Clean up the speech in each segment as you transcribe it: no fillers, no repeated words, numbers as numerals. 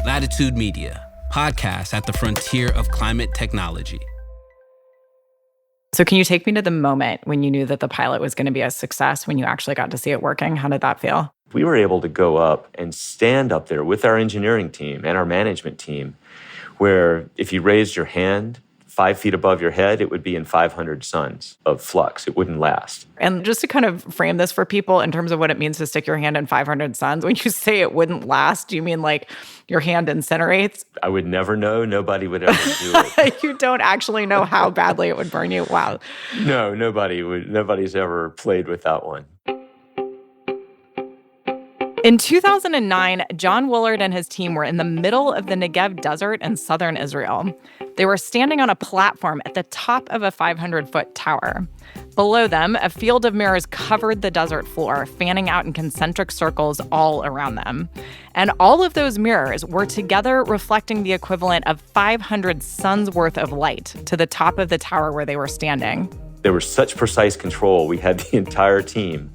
Latitude Media, podcast at the frontier of climate technology. So can you take me to the moment when you knew that the pilot was going to be a success, when you actually got to see it working? How did that feel? We were able to go up and stand up there with our engineering team and our management team, where if you raised your hand 5 feet above your head, it would be in 500 suns of flux. It wouldn't last. And just to kind of frame this for people in terms of what it means to stick your hand in 500 suns, when you say it wouldn't last, do you mean like your hand incinerates? I would never know. Nobody would ever do it. You don't actually know how badly it would burn you? Wow. No, nobody's ever played with that one. In 2009, John Woolard and his team were in the middle of the Negev Desert in southern Israel. They were standing on a platform at the top of a 500-foot tower. Below them, a field of mirrors covered the desert floor, fanning out in concentric circles all around them. And all of those mirrors were together reflecting the equivalent of 500 suns worth of light to the top of the tower where they were standing. There was such precise control. We had the entire team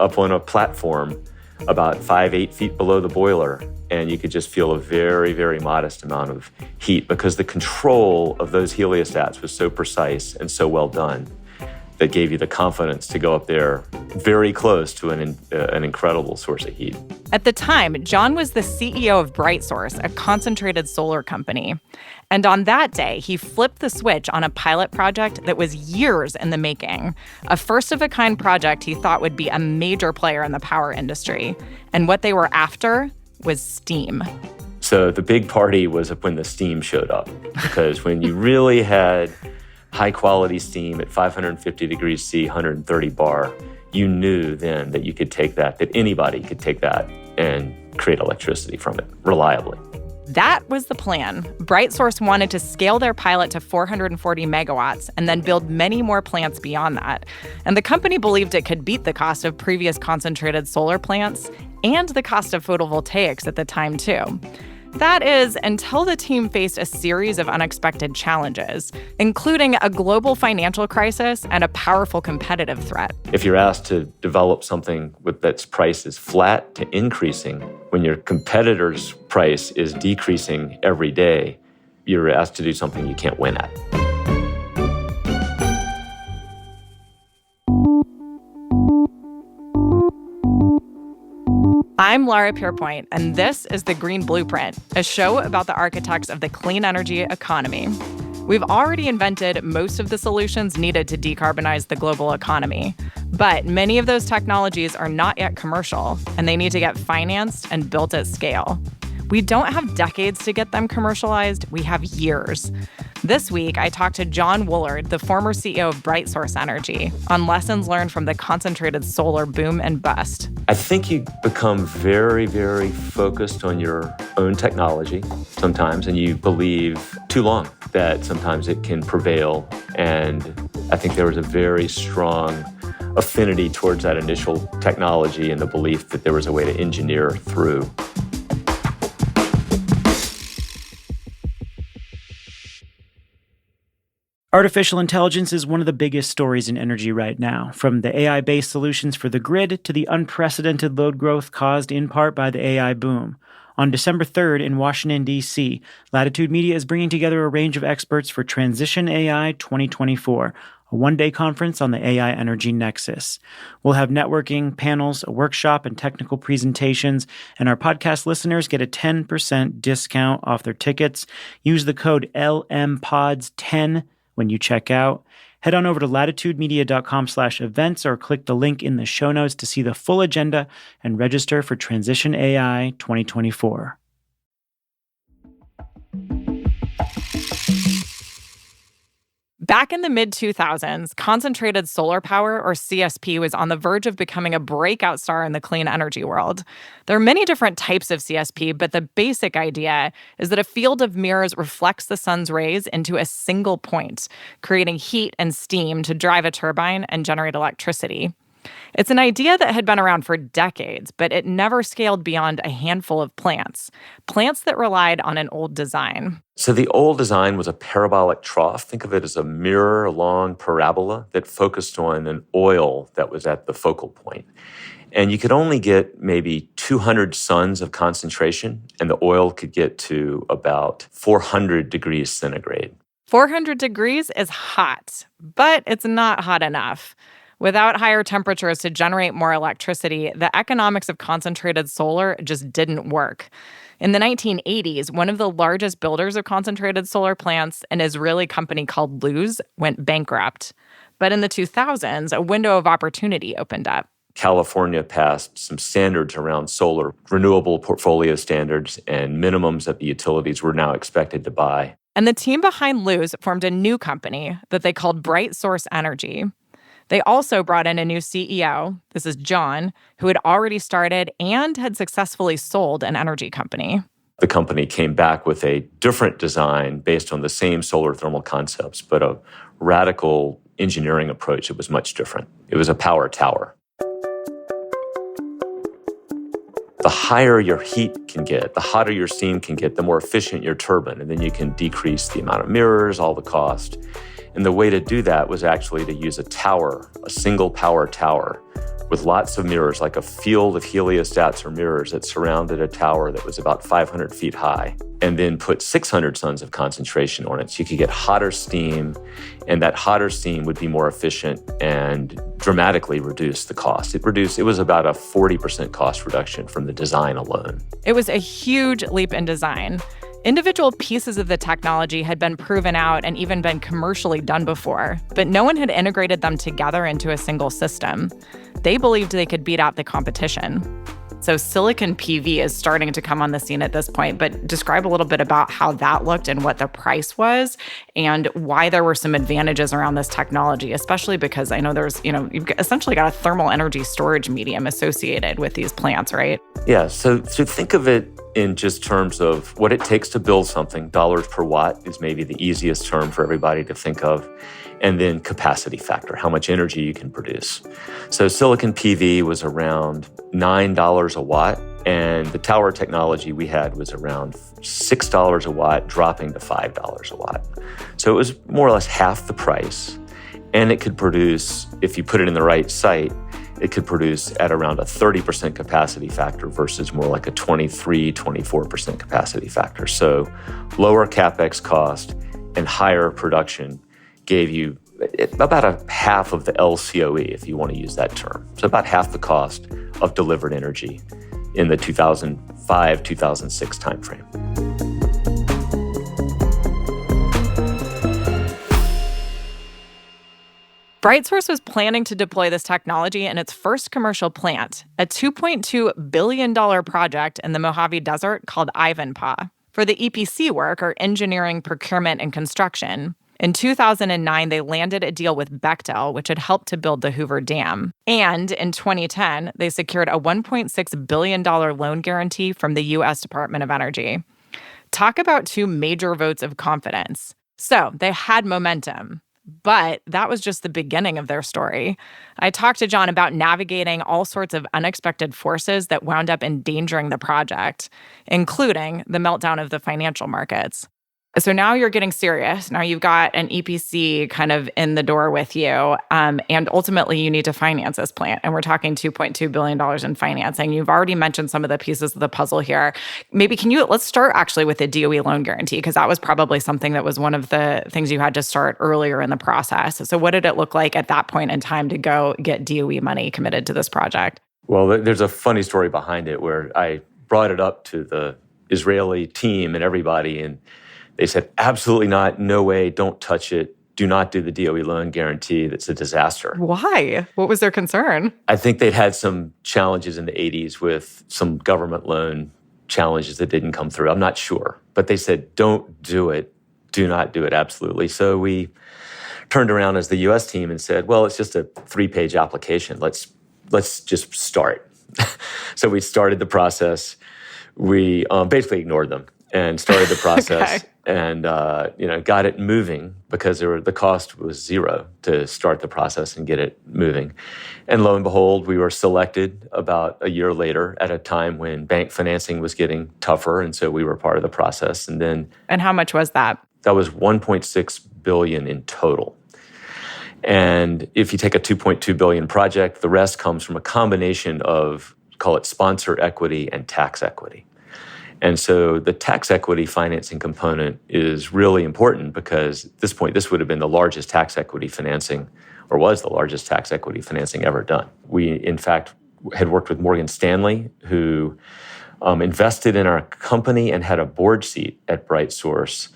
up on a platform about 8 feet below the boiler, and you could just feel a very, very modest amount of heat because the control of those heliostats was so precise and so well done that gave you the confidence to go up there very close to an incredible source of heat. At the time, John was the CEO of BrightSource, a concentrated solar company. And on that day, he flipped the switch on a pilot project that was years in the making, a first-of-a-kind project he thought would be a major player in the power industry. And what they were after was steam. So the big party was when the steam showed up, because when you really had high-quality steam at 550 degrees C, 130 bar, you knew then that you could take that anybody could take that and create electricity from it reliably. That was the plan. BrightSource wanted to scale their pilot to 440 megawatts and then build many more plants beyond that. And the company believed it could beat the cost of previous concentrated solar plants and the cost of photovoltaics at the time, too. That is, until the team faced a series of unexpected challenges, including a global financial crisis and a powerful competitive threat. If you're asked to develop something that's price is flat to increasing, when your competitor's price is decreasing every day, you're asked to do something you can't win at. I'm Laura Pierpoint, and this is The Green Blueprint, a show about the architects of the clean energy economy. We've already invented most of the solutions needed to decarbonize the global economy, but many of those technologies are not yet commercial, and they need to get financed and built at scale. We don't have decades to get them commercialized, we have years. This week, I talked to John Woolard, the former CEO of BrightSource Energy, on lessons learned from the concentrated solar boom and bust. I think you become very, very focused on your own technology sometimes, and you believe too long that sometimes it can prevail. And I think there was a very strong affinity towards that initial technology and the belief that there was a way to engineer through. Artificial intelligence is one of the biggest stories in energy right now, from the AI-based solutions for the grid to the unprecedented load growth caused in part by the AI boom. On December 3rd in Washington, D.C., Latitude Media is bringing together a range of experts for Transition AI 2024, a one-day conference on the AI energy nexus. We'll have networking, panels, a workshop, and technical presentations, and our podcast listeners get a 10% discount off their tickets. Use the code LMPODS10 when you check out. Head on over to latitudemedia.com/events or click the link in the show notes to see the full agenda and register for Transition AI 2024. Back in the mid-2000s, concentrated solar power, or CSP, was on the verge of becoming a breakout star in the clean energy world. There are many different types of CSP, but the basic idea is that a field of mirrors reflects the sun's rays into a single point, creating heat and steam to drive a turbine and generate electricity. It's an idea that had been around for decades, but it never scaled beyond a handful of plants that relied on an old design. So the old design was a parabolic trough. Think of it as a mirror, a long parabola that focused on an oil that was at the focal point. And you could only get maybe 200 suns of concentration, and the oil could get to about 400 degrees centigrade. 400 degrees is hot, but it's not hot enough. Without higher temperatures to generate more electricity, the economics of concentrated solar just didn't work. In the 1980s, one of the largest builders of concentrated solar plants, an Israeli company called Luz, went bankrupt. But in the 2000s, a window of opportunity opened up. California passed some standards around solar, renewable portfolio standards, and minimums that the utilities were now expected to buy. And the team behind Luz formed a new company that they called BrightSource Energy. They also brought in a new CEO, this is John, who had already started and had successfully sold an energy company. The company came back with a different design based on the same solar thermal concepts, but a radical engineering approach that was much different. It was a power tower. The higher your heat can get, the hotter your steam can get, the more efficient your turbine, and then you can decrease the amount of mirrors, all the cost. And the way to do that was actually to use a tower, a single power tower, with lots of mirrors, like a field of heliostats or mirrors that surrounded a tower that was about 500 feet high, and then put 600 suns of concentration on it. So you could get hotter steam, and that hotter steam would be more efficient and dramatically reduce the cost. It was about a 40% cost reduction from the design alone. It was a huge leap in design. Individual pieces of the technology had been proven out and even been commercially done before, but no one had integrated them together into a single system. They believed they could beat out the competition. So silicon PV is starting to come on the scene at this point, but describe a little bit about how that looked and what the price was and why there were some advantages around this technology, especially because I know you've essentially got a thermal energy storage medium associated with these plants, right? Yeah, so think of it in just terms of what it takes to build something. Dollars per watt is maybe the easiest term for everybody to think of. And then capacity factor, how much energy you can produce. So silicon PV was around $9 a watt, and the tower technology we had was around $6 a watt, dropping to $5 a watt. So it was more or less half the price, and it could produce, if you put it in the right site, it could produce at around a 30% capacity factor versus more like a 23, 24% capacity factor. So lower CapEx cost and higher production gave you about a half of the LCOE, if you want to use that term. So about half the cost of delivered energy in the 2005, 2006 timeframe. BrightSource was planning to deploy this technology in its first commercial plant, a $2.2 billion project in the Mojave Desert called Ivanpah, for the EPC work, or engineering, procurement, and construction. In 2009, they landed a deal with Bechtel, which had helped to build the Hoover Dam. And in 2010, they secured a $1.6 billion loan guarantee from the U.S. Department of Energy. Talk about two major votes of confidence. So they had momentum, but that was just the beginning of their story. I talked to John about navigating all sorts of unexpected forces that wound up endangering the project, including the meltdown of the financial markets. So now you're getting serious. Now you've got an EPC kind of in the door with you, and ultimately you need to finance this plant. And we're talking $2.2 billion in financing. You've already mentioned some of the pieces of the puzzle here. Maybe let's start actually with the DOE loan guarantee, because that was probably something that was one of the things you had to start earlier in the process. So what did it look like at that point in time to go get DOE money committed to this project? Well, there's a funny story behind it where I brought it up to the Israeli team and everybody, and they said, absolutely not, no way, don't touch it, do not do the DOE loan guarantee, that's a disaster. Why? What was their concern? I think they'd had some challenges in the 80s with some government loan challenges that didn't come through. I'm not sure. But they said, don't do it, do not do it, absolutely. So we turned around as the U.S. team and said, well, it's just a 3-page application. Let's just start. So we started the process. We basically ignored them and started the process. Okay. and got it moving because the cost was zero to start the process and get it moving. And lo and behold, we were selected about a year later at a time when bank financing was getting tougher, and so we were part of the process. And how much was that? That was $1.6 billion in total. And if you take a $2.2 billion project, the rest comes from a combination of, call it sponsor equity and tax equity. And so the tax equity financing component is really important because at this point, this would have been the largest tax equity financing, or was the largest tax equity financing ever done. We, in fact, had worked with Morgan Stanley, who invested in our company and had a board seat at BrightSource.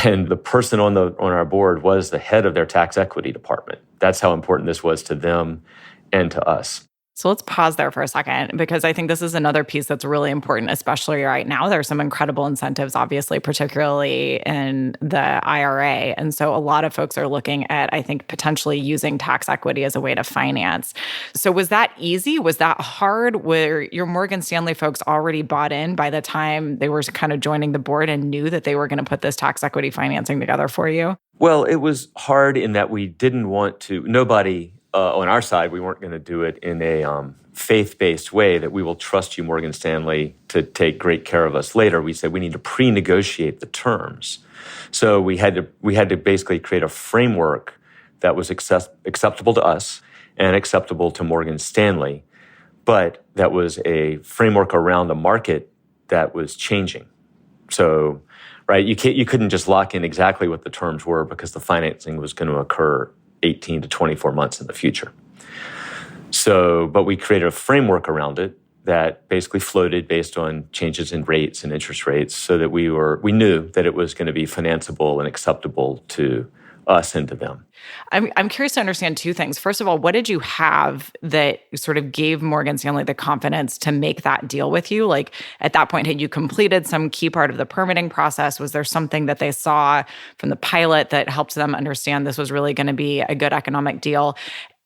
And the person on our board was the head of their tax equity department. That's how important this was to them and to us. So let's pause there for a second, because I think this is another piece that's really important, especially right now. There are some incredible incentives, obviously, particularly in the IRA. And so a lot of folks are looking at, I think, potentially using tax equity as a way to finance. So was that easy? Was that hard? Were your Morgan Stanley folks already bought in by the time they were kind of joining the board and knew that they were going to put this tax equity financing together for you? Well, it was hard in that we didn't want to, nobody on our side, we weren't going to do it in a faith-based way that we will trust you, Morgan Stanley, to take great care of us later. We said we need to pre-negotiate the terms. So we had to basically create a framework that was acceptable to us and acceptable to Morgan Stanley, but that was a framework around the market that was changing. So, right, you couldn't just lock in exactly what the terms were because the financing was going to occur 18 to 24 months in the future. So, but we created a framework around it that basically floated based on changes in rates and interest rates so that we knew that it was going to be financeable and acceptable to us and to them. I'm curious to understand two things. First of all, what did you have that sort of gave Morgan Stanley the confidence to make that deal with you? Like at that point, had you completed some key part of the permitting process? Was there something that they saw from the pilot that helped them understand this was really going to be a good economic deal?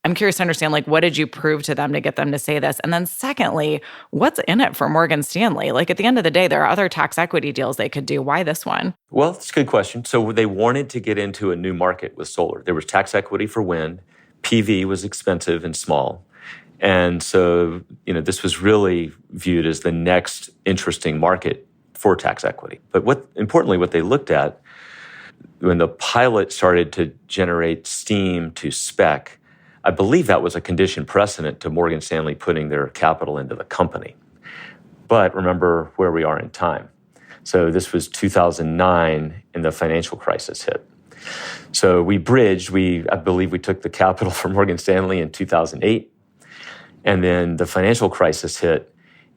I'm curious to understand, like, what did you prove to them to get them to say this? And then secondly, what's in it for Morgan Stanley? Like, at the end of the day, there are other tax equity deals they could do. Why this one? Well, it's a good question. So they wanted to get into a new market with solar. There was tax equity for wind. PV was expensive and small. And so, this was really viewed as the next interesting market for tax equity. But what they looked at, when the pilot started to generate steam to spec, I believe that was a condition precedent to Morgan Stanley putting their capital into the company. But remember where we are in time. So this was 2009 and the financial crisis hit. So we bridged, I believe we took the capital from Morgan Stanley in 2008. And then the financial crisis hit,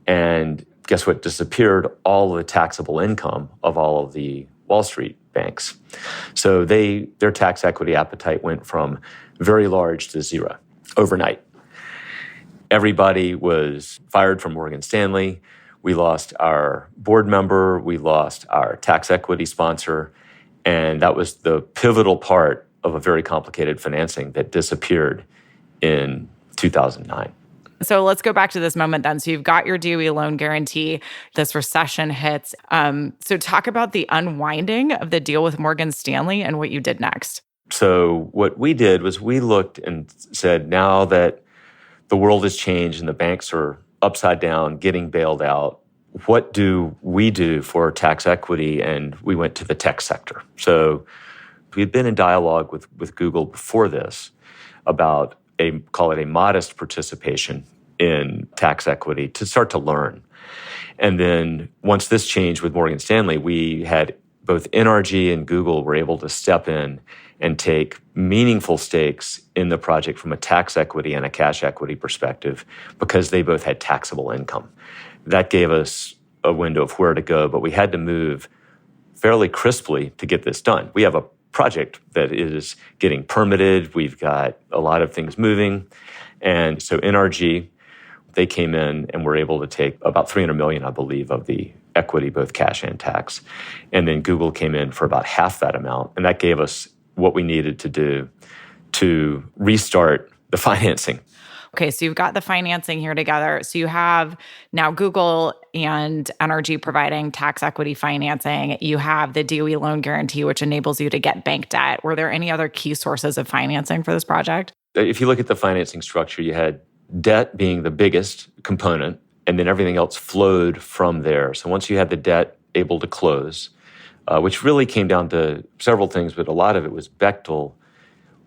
and guess what disappeared? All of the taxable income of all of the Wall Street banks. So their tax equity appetite went from very large to zero overnight. Everybody was fired from Morgan Stanley. We lost our board member. We lost our tax equity sponsor. And that was the pivotal part of a very complicated financing that disappeared in 2009. So let's go back to this moment then. So you've got your DOE loan guarantee. This recession hits. So talk about the unwinding of the deal with Morgan Stanley and what you did next. So what we did was we looked and said, now that the world has changed and the banks are upside down, getting bailed out, what do we do for tax equity? And we went to the tech sector. So we had been in dialogue with Google before this about call it a modest participation in tax equity to start to learn. And then once this changed with Morgan Stanley, we had both NRG and Google were able to step in and take meaningful stakes in the project from a tax equity and a cash equity perspective because they both had taxable income. That gave us a window of where to go, but we had to move fairly crisply to get this done. We have a project that is getting permitted. We've got a lot of things moving. And so NRG, they came in and were able to take about $300 million, I believe, of the equity, both cash and tax. And then Google came in for about half that amount. And that gave us what we needed to do to restart the financing. Okay, so you've got the financing here together. So you have now Google and energy providing tax equity financing. You have the DOE loan guarantee, which enables you to get bank debt. Were there any other key sources of financing for this project? If you look at the financing structure, you had debt being the biggest component, and then everything else flowed from there. So once you had the debt able to close, which really came down to several things, but a lot of it was Bechtel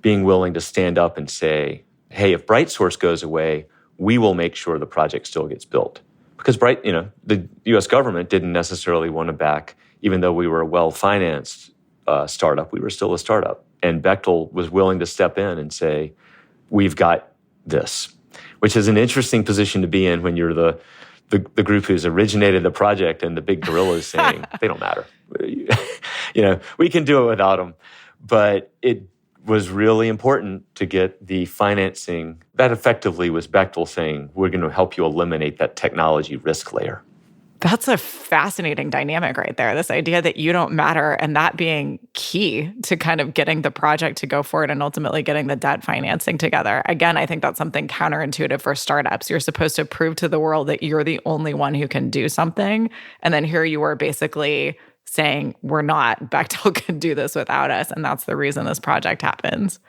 being willing to stand up and say, hey, if BrightSource goes away, we will make sure the project still gets built. Because the U.S. government didn't necessarily want to back, even though we were a well-financed startup, we were still a startup. And Bechtel was willing to step in and say, we've got this, which is an interesting position to be in when you're the group who's originated the project and the big gorillas saying, they don't matter. We can do it without them. But it was really important to get the financing. That effectively was Bechtel saying, we're going to help you eliminate that technology risk layer. That's a fascinating dynamic right there. This idea that you don't matter and that being key to kind of getting the project to go forward and ultimately getting the debt financing together. Again, I think that's something counterintuitive for startups. You're supposed to prove to the world that you're the only one who can do something. And then here you were basically saying, we're not. Bechtel can do this without us. And that's the reason this project happens.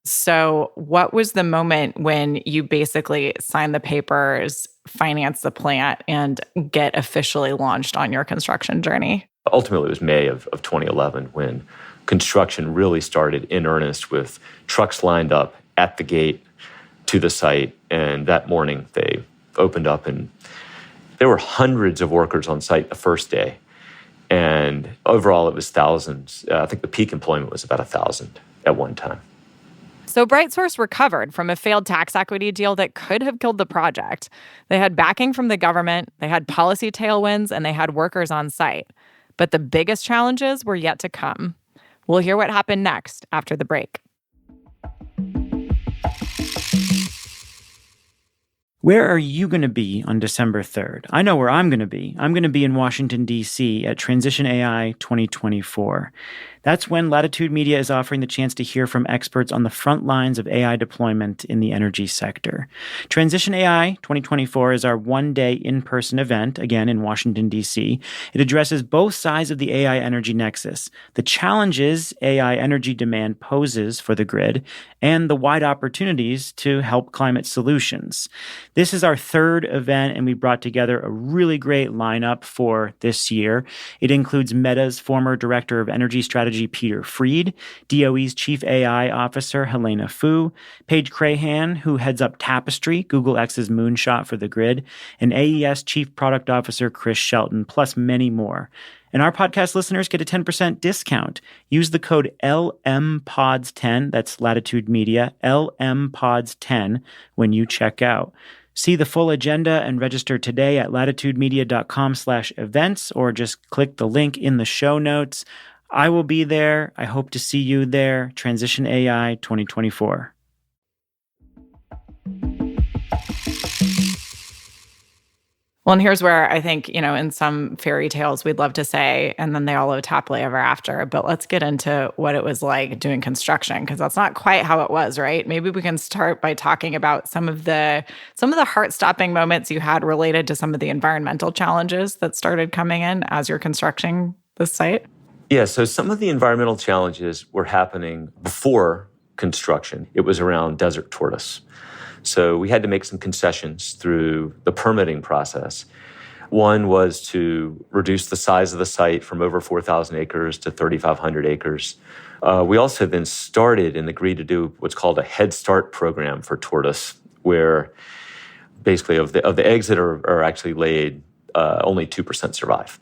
So what was the moment when you basically signed the papers, finance the plant, and get officially launched on your construction journey? Ultimately, it was May of 2011 when construction really started in earnest with trucks lined up at the gate to the site. And that morning, they opened up and there were hundreds of workers on site the first day. And overall, it was thousands. I think the peak employment was about 1,000 at one time. So BrightSource recovered from a failed tax equity deal that could have killed the project. They had backing from the government, they had policy tailwinds, and they had workers on site. But the biggest challenges were yet to come. We'll hear what happened next after the break. Where are you going to be on December 3rd? I know where I'm going to be. I'm going to be in Washington, D.C. at Transition AI 2024. That's when Latitude Media is offering the chance to hear from experts on the front lines of AI deployment in the energy sector. Transition AI 2024 is our one-day in-person event, again in Washington, D.C. It addresses both sides of the AI energy nexus, the challenges AI energy demand poses for the grid, and the wide opportunities to help climate solutions. This is our third event, and we brought together a really great lineup for this year. It includes Meta's former Director of Energy Strategy, Peter Fried, DOE's Chief AI Officer, Helena Fu, Paige Crahan, who heads up Tapestry, Google X's moonshot for the grid, and AES Chief Product Officer, Chris Shelton, plus many more. And our podcast listeners get a 10% discount. Use the code LMPODS10, that's Latitude Media, LMPODS10, when you check out. See the full agenda and register today at latitudemedia.com/events, or just click the link in the show notes. I will be there. I hope to see you there. Transition AI 2024. Well, and here's where I think, in some fairy tales, we'd love to say, and then they all lived happily ever after. But let's get into what it was like doing construction, because that's not quite how it was, right? Maybe we can start by talking about some of the heart-stopping moments you had related to some of the environmental challenges that started coming in as you're constructing this site. Yeah, so some of the environmental challenges were happening before construction. It was around desert tortoise. So we had to make some concessions through the permitting process. One was to reduce the size of the site from over 4,000 acres to 3,500 acres. We also then started and agreed to do what's called a Head Start program for tortoise, where basically of the eggs that are actually laid, only 2% survive.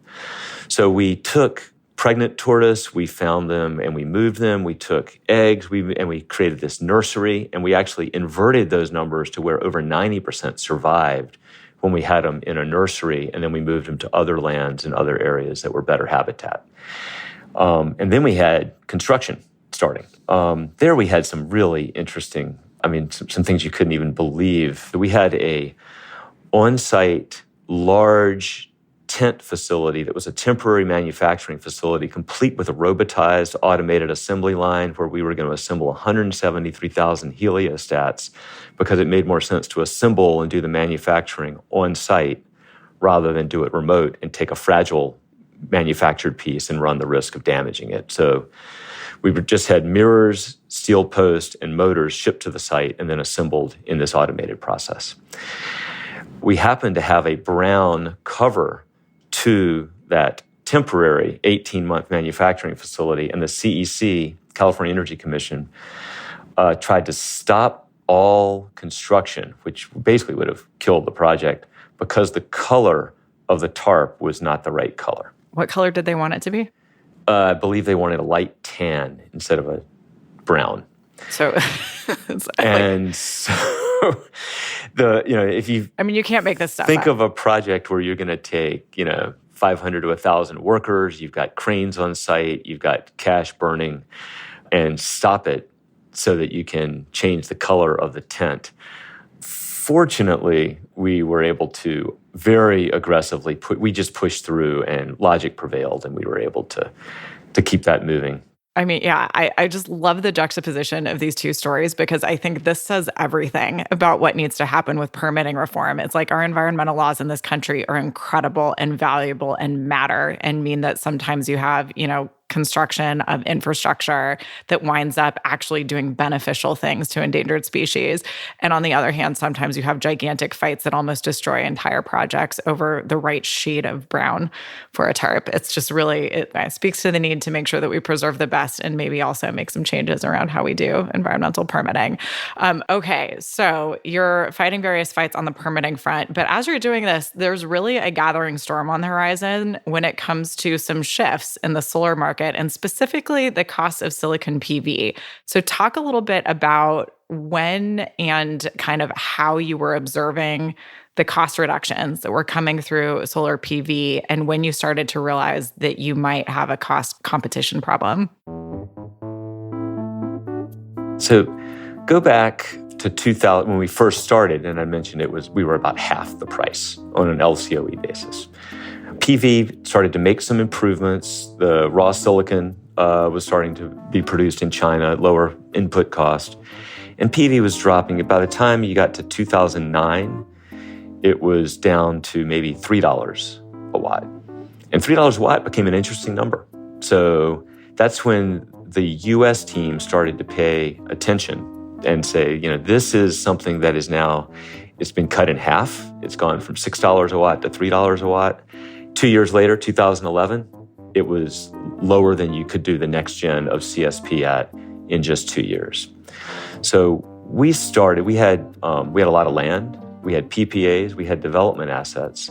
So we took pregnant tortoise, we found them and we moved them. We took eggs and we created this nursery, and we actually inverted those numbers to where over 90% survived when we had them in a nursery, and then we moved them to other lands and other areas that were better habitat. And then we had construction starting. There we had some really interesting, some things you couldn't even believe. We had a on-site large tent facility that was a temporary manufacturing facility, complete with a robotized automated assembly line, where we were going to assemble 173,000 heliostats, because it made more sense to assemble and do the manufacturing on site rather than do it remote and take a fragile manufactured piece and run the risk of damaging it. So we just had mirrors, steel posts, and motors shipped to the site and then assembled in this automated process. We happened to have a brown cover to that temporary 18-month manufacturing facility, and the CEC, California Energy Commission, tried to stop all construction, which basically would have killed the project, because the color of the tarp was not the right color. What color did they want it to be? I believe they wanted a light tan instead of a brown. So, if you... I mean, you can't make this stuff think up. of a project where you're going to take, 500 to 1,000 workers, you've got cranes on site, you've got cash burning, and stop it so that you can change the color of the tent. Fortunately, we were able to very aggressively we just pushed through, and logic prevailed, and we were able to keep that moving. I mean, yeah, I just love the juxtaposition of these two stories, because I think this says everything about what needs to happen with permitting reform. It's like our environmental laws in this country are incredible and valuable and matter, and mean that sometimes you have, construction of infrastructure that winds up actually doing beneficial things to endangered species. And on the other hand, sometimes you have gigantic fights that almost destroy entire projects over the right shade of brown for a tarp. It's just really, it speaks to the need to make sure that we preserve the best and maybe also make some changes around how we do environmental permitting. Okay, so you're fighting various fights on the permitting front, but as you're doing this, there's really a gathering storm on the horizon when it comes to some shifts in the solar market, and specifically the cost of silicon PV. So talk a little bit about when and kind of how you were observing the cost reductions that were coming through solar PV, and when you started to realize that you might have a cost competition problem. So go back to 2000 when we first started, and I mentioned we were about half the price on an LCOE basis. PV started to make some improvements. The raw silicon was starting to be produced in China at lower input cost. And PV was dropping. By the time you got to 2009, it was down to maybe $3 a watt. And $3 a watt became an interesting number. So that's when the US team started to pay attention and say, this is something that is now, it's been cut in half. It's gone from $6 a watt to $3 a watt. 2 years later, 2011, it was lower than you could do the next gen of CSP at in just 2 years. So we had a lot of land, we had PPAs, we had development assets.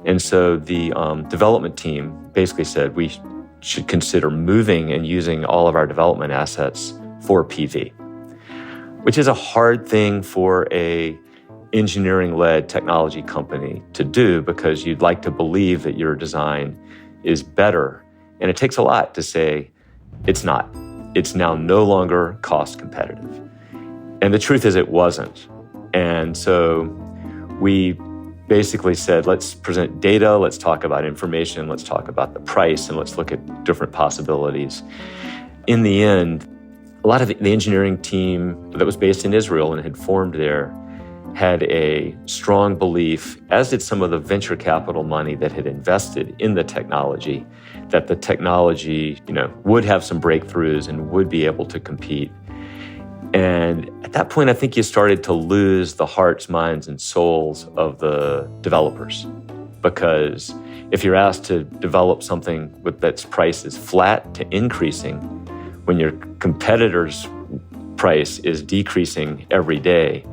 And so the development team basically said we should consider moving and using all of our development assets for PV, which is a hard thing for a engineering-led technology company to do, because you'd like to believe that your design is better. And it takes a lot to say it's not. It's now no longer cost competitive. And the truth is it wasn't. And so we basically said, let's present data, let's talk about information, let's talk about the price, and let's look at different possibilities. In the end, a lot of the engineering team that was based in Israel and had formed there had a strong belief, as did some of the venture capital money that had invested in the technology, that the technology, would have some breakthroughs and would be able to compete. And at that point, I think you started to lose the hearts, minds, and souls of the developers. Because if you're asked to develop something that's price is flat to increasing, when your competitor's price is decreasing every day,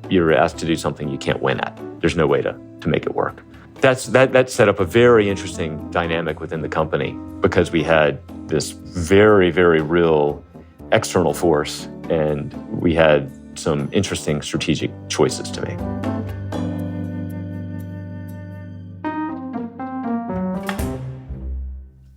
you're asked to do something you can't win at. There's no way to make it work. That set up a very interesting dynamic within the company, because we had this very, very real external force, and we had some interesting strategic choices to make.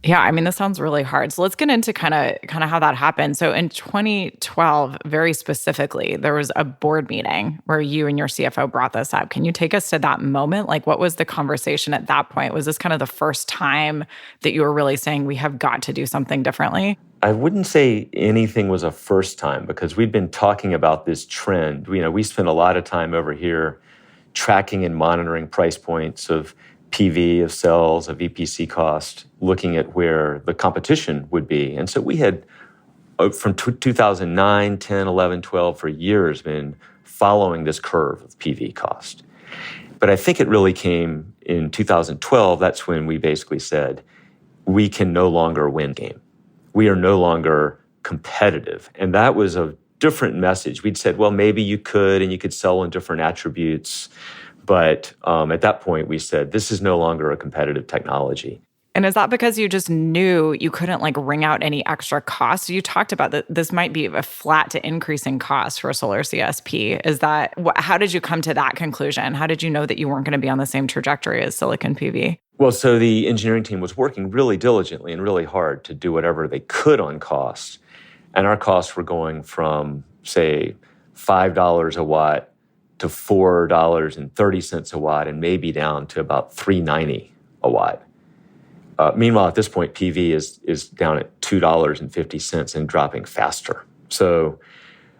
Yeah, I mean, this sounds really hard. So let's get into kind of how that happened. So in 2012, very specifically, there was a board meeting where you and your CFO brought this up. Can you take us to that moment? Like, what was the conversation at that point? Was this kind of the first time that you were really saying, we have got to do something differently? I wouldn't say anything was a first time, because we'd been talking about this trend. We spent a lot of time over here tracking and monitoring price points of PV, of cells, of EPC cost, looking at where the competition would be. And so we had, from 2009, 10, 11, 12, for years, been following this curve of PV cost. But I think it really came in 2012. That's when we basically said, we can no longer win game. We are no longer competitive. And that was a different message. We'd said, well, maybe you could, and you could sell in different attributes. But at that point, we said, this is no longer a competitive technology. And is that because you just knew you couldn't wring out any extra costs? You talked about that this might be a flat to increasing cost for a solar CSP. How did you come to that conclusion? How did you know that you weren't going to be on the same trajectory as silicon PV? Well, so the engineering team was working really diligently and really hard to do whatever they could on costs. And our costs were going from, say, $5 a watt to $4.30 a watt, and maybe down to about $3.90 a watt. Meanwhile, at this point, PV is down at $2.50 and dropping faster. So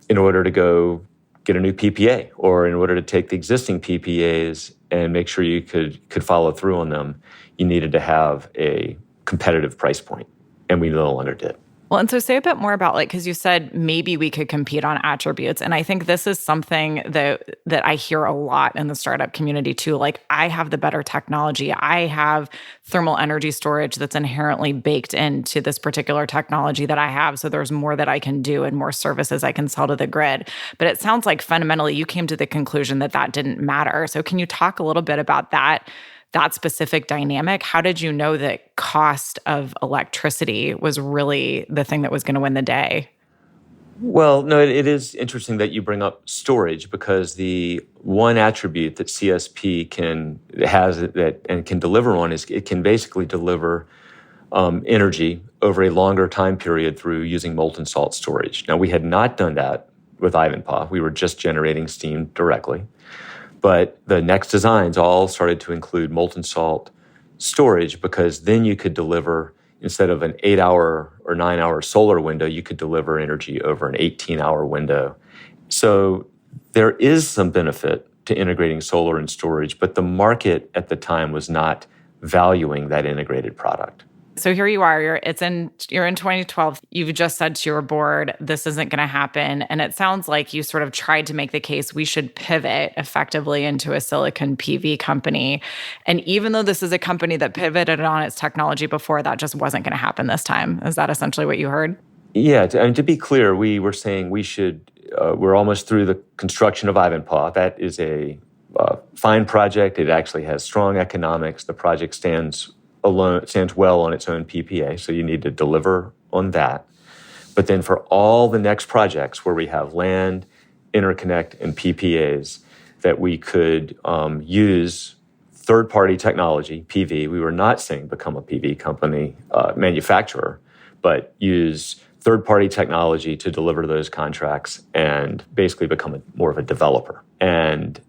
in order to go get a new PPA, or in order to take the existing PPAs and make sure you could follow through on them, you needed to have a competitive price point, and we no longer did. Well, and so say a bit more about, because you said maybe we could compete on attributes. And I think this is something that I hear a lot in the startup community too. I have the better technology. I have thermal energy storage that's inherently baked into this particular technology that I have. So there's more that I can do and more services I can sell to the grid. But it sounds like fundamentally you came to the conclusion that that didn't matter. So can you talk a little bit about that specific dynamic? How did you know that cost of electricity was really the thing that was going to win the day? Well, no, it is interesting that you bring up storage, because the one attribute that CSP can deliver on is it can basically deliver energy over a longer time period through using molten salt storage. Now, we had not done that with Ivanpah. We were just generating steam directly. But the next designs all started to include molten salt storage, because then you could deliver, instead of an 8-hour or 9-hour solar window, you could deliver energy over an 18-hour window. So there is some benefit to integrating solar and storage, but the market at the time was not valuing that integrated product. So here you are, you're in 2012. You've just said to your board, this isn't going to happen. And it sounds like you sort of tried to make the case we should pivot effectively into a silicon PV company. And even though this is a company that pivoted on its technology before, that just wasn't going to happen this time. Is that essentially what you heard? Yeah, and to be clear, we were saying we're almost through the construction of Ivanpah. That is a fine project. It actually has strong economics. The project stands well on its own PPA, so you need to deliver on that. But then for all the next projects where we have land, interconnect, and PPAs, that we could use third-party technology, PV. We were not saying become a PV company manufacturer, but use third-party technology to deliver those contracts and basically become more of a developer. And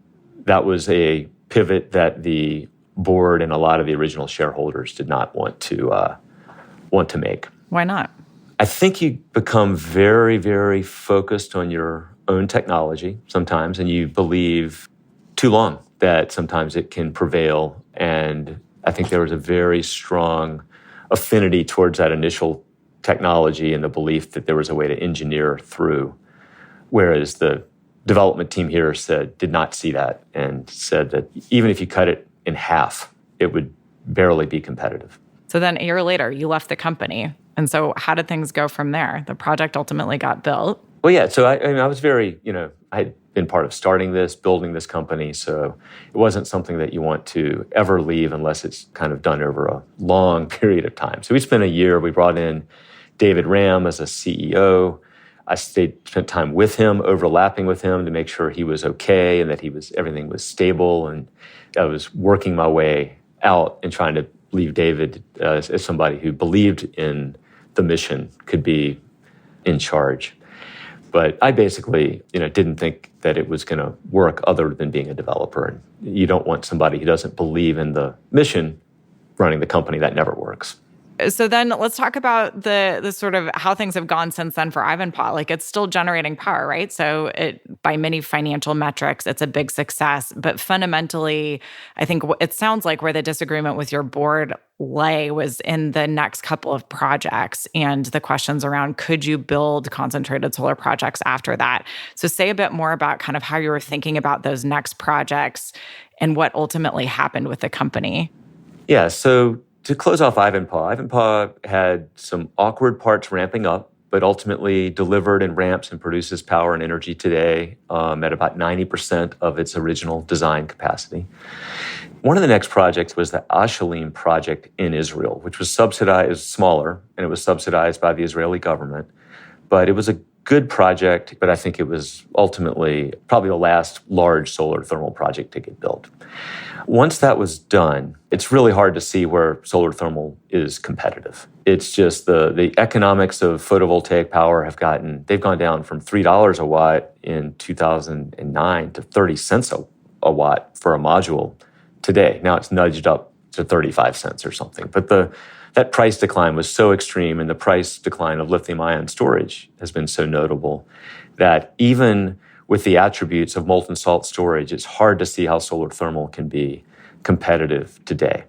that was a pivot that the board and a lot of the original shareholders did not want to make. Why not? I think you become very, very focused on your own technology sometimes, and you believe too long that sometimes it can prevail. And I think there was a very strong affinity towards that initial technology and the belief that there was a way to engineer through, whereas the development team here did not see that, and said that even if you cut it in half, it would barely be competitive. So then a year later, you left the company. And so how did things go from there? The project ultimately got built. Well, yeah. So I was very, I had been part of starting this, building this company. So it wasn't something that you want to ever leave unless it's kind of done over a long period of time. So we spent a year. We brought in David Ram as a CEO. I spent time with him, overlapping with him to make sure he was okay and that everything was stable. And I was working my way out and trying to leave David as somebody who believed in the mission, could be in charge. But I basically, didn't think that it was going to work other than being a developer. And you don't want somebody who doesn't believe in the mission running the company. That never works. So then let's talk about the sort of how things have gone since then for Ivanpah. Like, it's still generating power, right? So by many financial metrics, it's a big success. But fundamentally, I think it sounds like where the disagreement with your board lay was in the next couple of projects and the questions around, could you build concentrated solar projects after that? So say a bit more about kind of how you were thinking about those next projects and what ultimately happened with the company. Yeah, so to close off Ivanpah had some awkward parts ramping up, but ultimately delivered and ramps and produces power and energy today at about 90% of its original design capacity. One of the next projects was the Ashalim project in Israel, which was subsidized, smaller, and it was subsidized by the Israeli government. But it was a good project, but I think it was ultimately probably the last large solar thermal project to get built. Once that was done, it's really hard to see where solar thermal is competitive. It's just the economics of photovoltaic power they've gone down from $3 a watt in 2009 to 30 cents a watt for a module today. Now it's nudged up to 35 cents or something. But that price decline was so extreme, and the price decline of lithium-ion storage has been so notable that even with the attributes of molten salt storage, it's hard to see how solar thermal can be competitive today.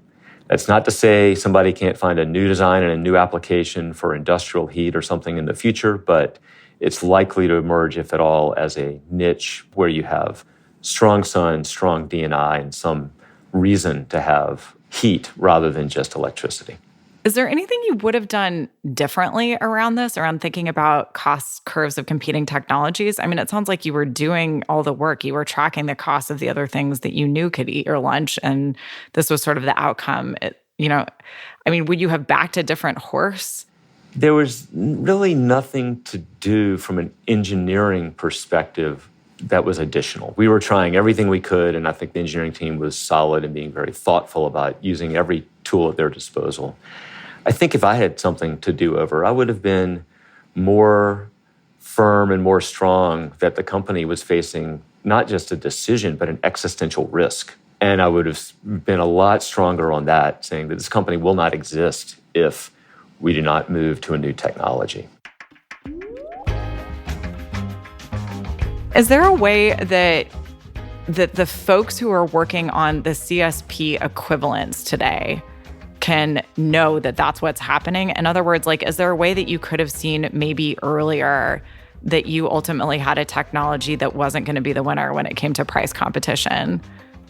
That's not to say somebody can't find a new design and a new application for industrial heat or something in the future, but it's likely to emerge, if at all, as a niche where you have strong sun, strong DNI, and some reason to have heat rather than just electricity. Is there anything you would have done differently around thinking about cost curves of competing technologies? I mean, it sounds like you were doing all the work. You were tracking the cost of the other things that you knew could eat your lunch, and this was sort of the outcome. Would you have backed a different horse? There was really nothing to do from an engineering perspective that was additional. We were trying everything we could, and I think the engineering team was solid in being very thoughtful about using every tool at their disposal. I think if I had something to do over, I would have been more firm and more strong that the company was facing not just a decision, but an existential risk. And I would have been a lot stronger on that, saying that this company will not exist if we do not move to a new technology. Is there a way that the folks who are working on the CSP equivalents today can know that that's what's happening? In other words, is there a way that you could have seen maybe earlier that you ultimately had a technology that wasn't going to be the winner when it came to price competition,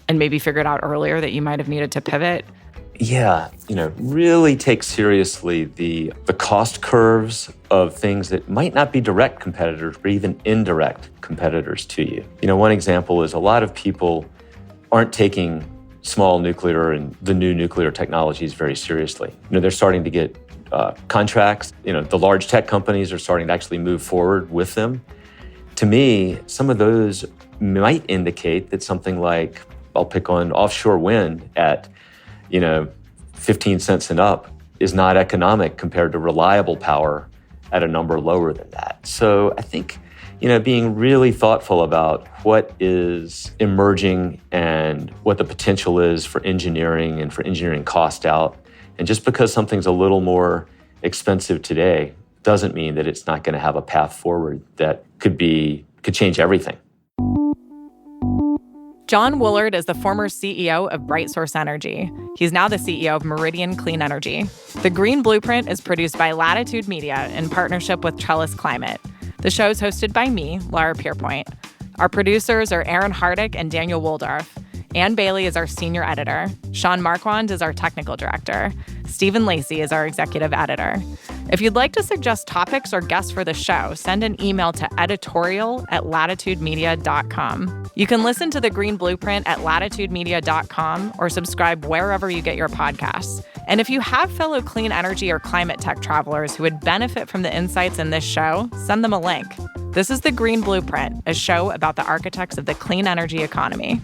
and maybe figured out earlier that you might have needed to pivot? Yeah, really take seriously the cost curves of things that might not be direct competitors, but even indirect competitors to you. One example is a lot of people aren't taking small nuclear and the new nuclear technologies very seriously. They're starting to get contracts. The large tech companies are starting to actually move forward with them. To me, some of those might indicate that something like, I'll pick on offshore wind at 15 cents and up is not economic compared to reliable power at a number lower than that. So I think, being really thoughtful about what is emerging and what the potential is for engineering and for engineering cost out. And just because something's a little more expensive today doesn't mean that it's not going to have a path forward that could change everything. John Woolard is the former CEO of BrightSource Energy. He's now the CEO of Meridian Clean Energy. The Green Blueprint is produced by Latitude Media in partnership with Trellis Climate. The show is hosted by me, Laura Pierpoint. Our producers are Aaron Hardick and Daniel Woldorf. Ann Bailey is our senior editor. Sean Marquand is our technical director. Stephen Lacey is our executive editor. If you'd like to suggest topics or guests for the show, send an email to editorial@latitudemedia.com. You can listen to The Green Blueprint at latitudemedia.com or subscribe wherever you get your podcasts. And if you have fellow clean energy or climate tech travelers who would benefit from the insights in this show, send them a link. This is The Green Blueprint, a show about the architects of the clean energy economy.